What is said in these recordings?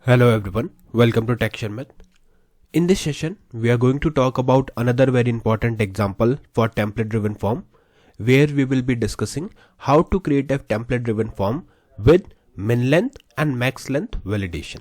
Hello everyone, welcome to Sharmit. In this session, we are going to talk about another very important example for template driven form, where we will be discussing how to create a template driven form with minlength and maxlength validation.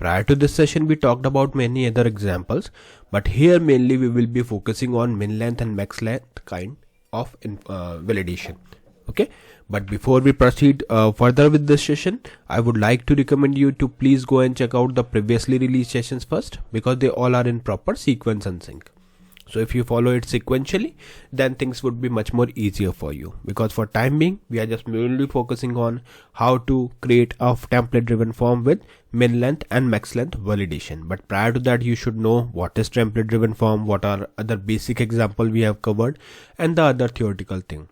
Prior to this session, we talked about many other examples, but here mainly we will be focusing on minlength and maxlength kind of validation. Okay, but before we proceed further with this session, I would like to recommend you to please go and check out the previously released sessions first, because they all are in proper sequence and sync. So if you follow it sequentially, then things would be much more easier for you, because for time being we are just mainly focusing on how to create a template driven form with minlength and maxlength validation. But prior to that, you should know what is template driven form, what are other basic example we have covered, and the other theoretical thing.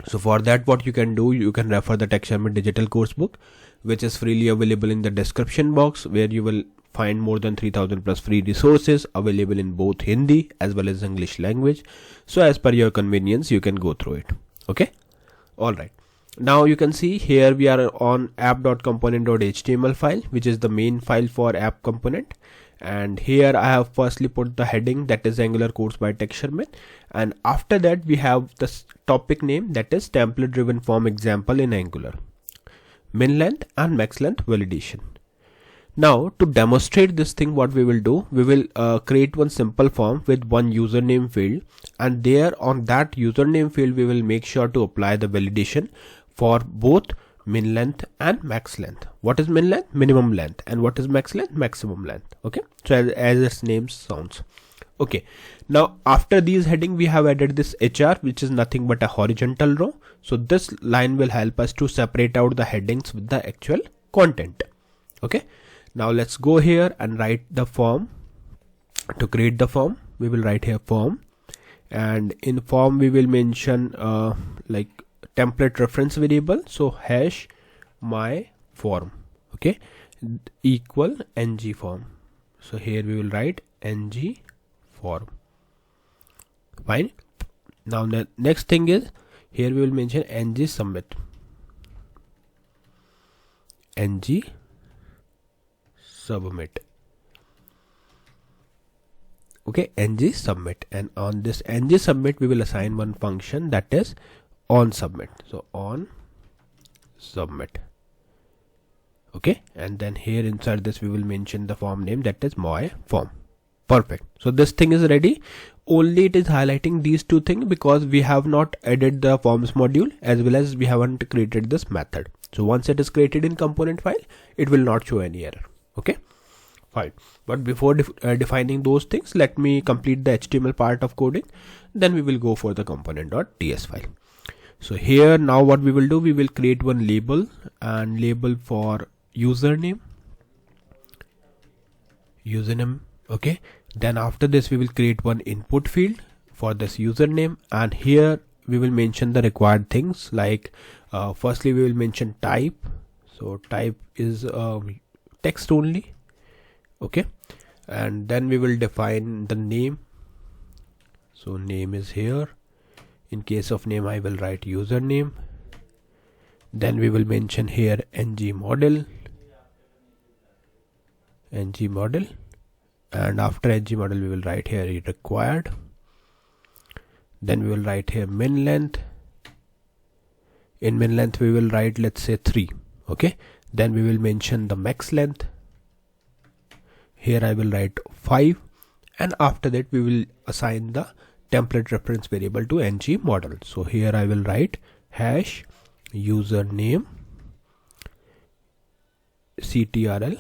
So for that, what you can do, you can refer the Sharmit digital course book, which is freely available in the description box, where you will find more than 3000 plus free resources available in both Hindi as well as English language. So as per your convenience, you can go through it. Okay. All right. Now you can see here we are on app.component.html file, which is the main file for app component. And here I have firstly put the heading, that is Angular course by Sharmit, and after that we have this topic name, that is template driven form example in Angular, minlength and maxlength validation. Now to demonstrate this thing, what we will do, we will create one simple form with one username field, and there on that username field we will make sure to apply the validation for both minlength and maxlength. What is minlength? Minimum length. And what is maxlength? Maximum length. Okay, so as its name sounds. Okay, now after these heading we have added this HR, which is nothing but a horizontal row. So this line will help us to separate out the headings with the actual content. Okay, now let's go here and write the form. To create the form, we will write here form, and in form we will mention like template reference variable, so hash my form, okay, equal ng form. So here we will write ng form. Fine. Now the next thing is, here we will mention ng submit, ng submit, okay, ng submit, and on this ng submit we will assign one function, that is on submit. So on submit, okay, and then here inside this we will mention the form name, that is my form. Perfect. So this thing is ready. Only it is highlighting these two things because we have not added the forms module, as well as we haven't created this method. So once it is created in component file, it will not show any error. Okay, fine. But before defining those things, let me complete the HTML part of coding, then we will go for the component.ts file. So here now what we will do, we will create one label, and label for username, okay. Then after this we will create one input field for this username, and here we will mention the required things, like firstly we will mention type. So type is text only, okay, and then we will define the name. So name is here. In case of name, I will write username. Then we will mention here ng model, and after ng model we will write here required. Then we will write here min length. In min length we will write, let's say 3, okay. Then we will mention the max length. Here I will write 5, and after that we will assign the template reference variable to ng model. So here I will write hash username ctrl.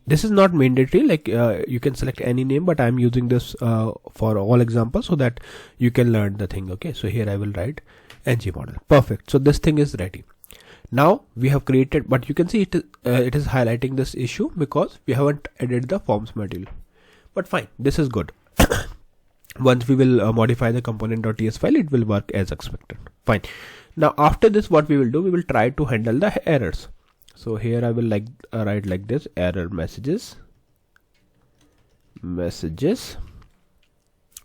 This is not mandatory, like you can select any name, but I am using this for all examples so that you can learn the thing. Okay, so here I will write ng model. Perfect. So this thing is ready. Now we have created, but you can see it is highlighting this issue because we haven't added the forms module. But fine, this is good. Once we will modify the component.ts file, it will work as expected. Fine. Now after this, what we will do, we will try to handle the errors. So here I will write like this, error messages,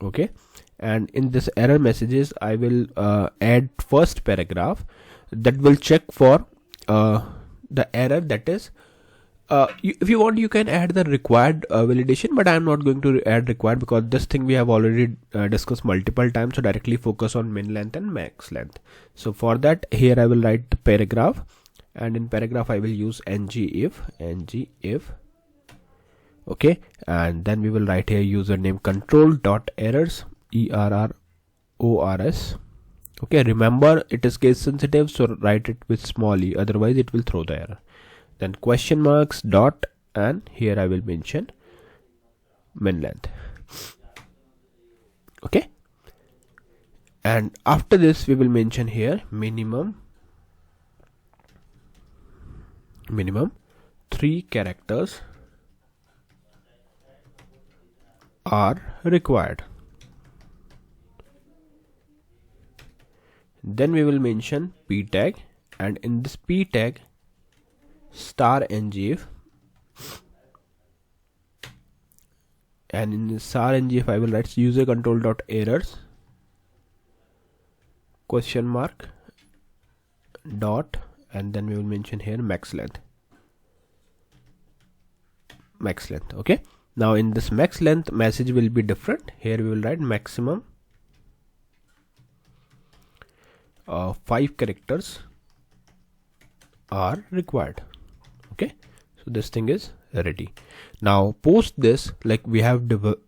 okay, and in this error messages I will add first paragraph that will check for the error, that is if you want, you can add the required validation, but I am not going to add required because this thing we have already discussed multiple times. So directly focus on min length and max length. So for that, here I will write the paragraph, and in paragraph I will use ng if. Okay, and then we will write here username control dot errors, ERRORS. Okay, remember it is case sensitive, so write it with small e, otherwise it will throw the error. Then question marks dot, and here I will mention min length. Okay, and after this we will mention here minimum 3 characters are required. Then we will mention p tag, and in this p tag star ngif, and in this star ngif I will write user control dot errors question mark dot, and then we will mention here max length. Okay, now in this max length message will be different. Here we will write maximum 5 characters are required. Okay, so this thing is ready. Now post this, like we have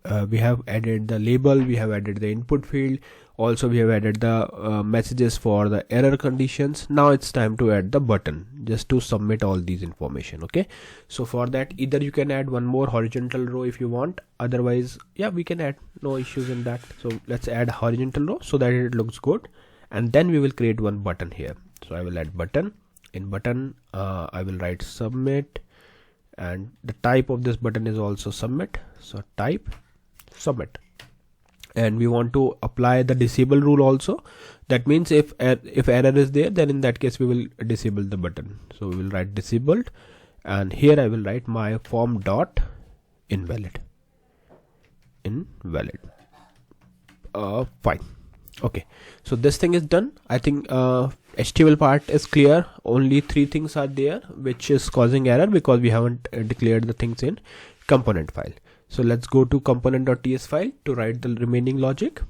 added the label, we have added the input field, also we have added the messages for the error conditions. Now it's time to add the button just to submit all these information. Okay, so for that, either you can add one more horizontal row if you want, otherwise yeah, we can add, no issues in that. So let's add horizontal row so that it looks good, and then we will create one button here. So I will add button. In button I will write submit, and the type of this button is also submit, so type submit. And we want to apply the disable rule also. That means if error is there, then in that case we will disable the button. So we will write disabled, and here I will write my form dot invalid. Fine. Okay, so this thing is done. I think HTML part is clear. Only 3 things are there which is causing error because we haven't declared the things in component file. So let's go to component.ts file to write the remaining logic.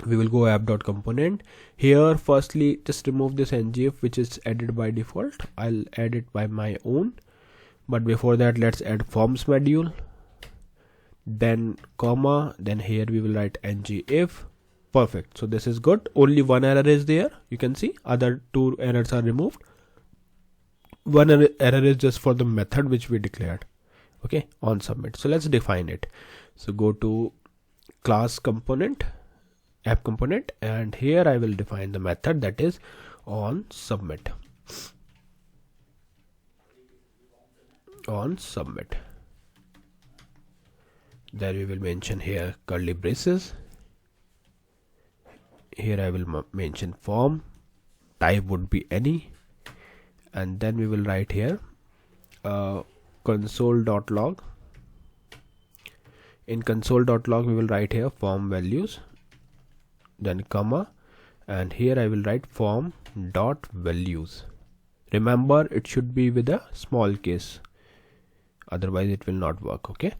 We will go app.component. Here firstly just remove this ngif which is added by default. I'll add it by my own, but before that let's add forms module, then comma, then here we will write ngif. Perfect, so this is good. Only one error is there, you can see, other 2 errors are removed. One error is just for the method which we declared. Okay, on submit. So let's define it. So go to class component, app component, and here I will define the method that is on submit. Then we will mention here curly braces. Here I will mention form, type would be any, and then we will write here console.log. In console.log we will write here form values, then comma, and here I will write form dot values. Remember it should be with a small case, otherwise it will not work. Okay,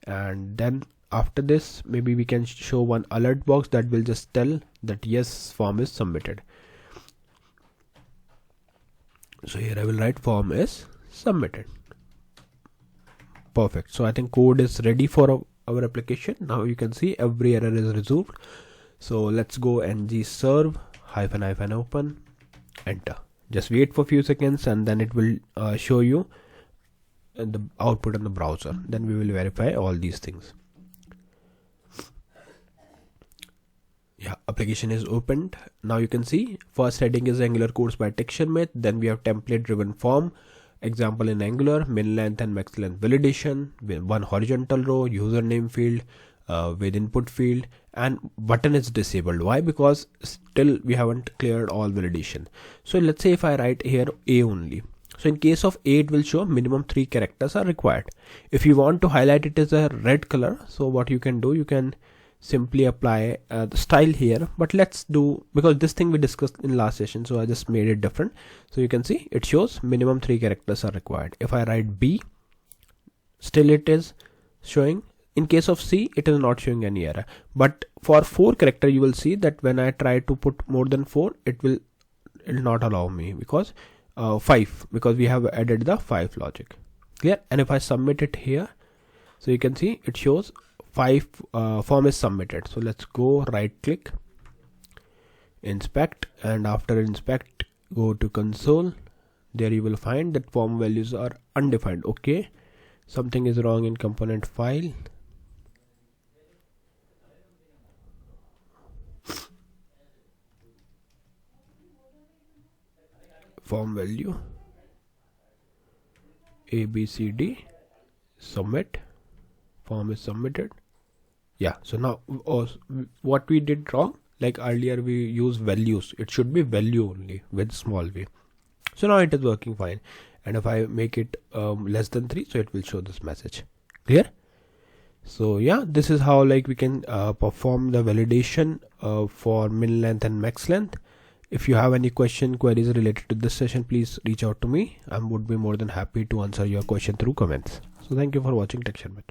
and then after this maybe we can show one alert box that will just tell that yes, form is submitted. So here I will write form is submitted. Perfect. So I think code is ready for our application. Now you can see every error is resolved. So let's go ng serve -- open, enter. Just wait for a few seconds and then it will show you the output on the browser. Then we will verify all these things. Yeah, application is opened. Now you can see first heading is Angular course by Sharmit. Then we have template driven form, example in Angular, min length and max length validation, with one horizontal row, username field with input field, and button is disabled. Why? Because still we haven't cleared all validation. So let's say if I write here A only. So in case of A, it will show minimum 3 characters are required. If you want to highlight it as a red color, so what you can do, you can simply apply the style here, but let's do, because this thing we discussed in last session, so I just made it different. So you can see it shows minimum 3 characters are required. If I write B, still it is showing. In case of C, it is not showing any error, but for 4 character you will see that when I try to put more than 4, it will not allow me, because 5, because we have added the 5 logic. Clear? And if I submit it here, so you can see it shows 5 form is submitted. So let's go right click, inspect, and after inspect go to console. There you will find that form values are undefined. Okay, something is wrong in component file. Form value ABCD, submit, form is submitted. Yeah, so now what we did wrong, like earlier we used values, it should be value only with small v. So now it is working fine, and if I make it less than 3, so it will show this message. Clear? So yeah, this is how like we can perform the validation for min length and max length. If you have any queries related to this session, please reach out to me. I would be more than happy to answer your question through comments. So thank you for watching Tech Sharmit.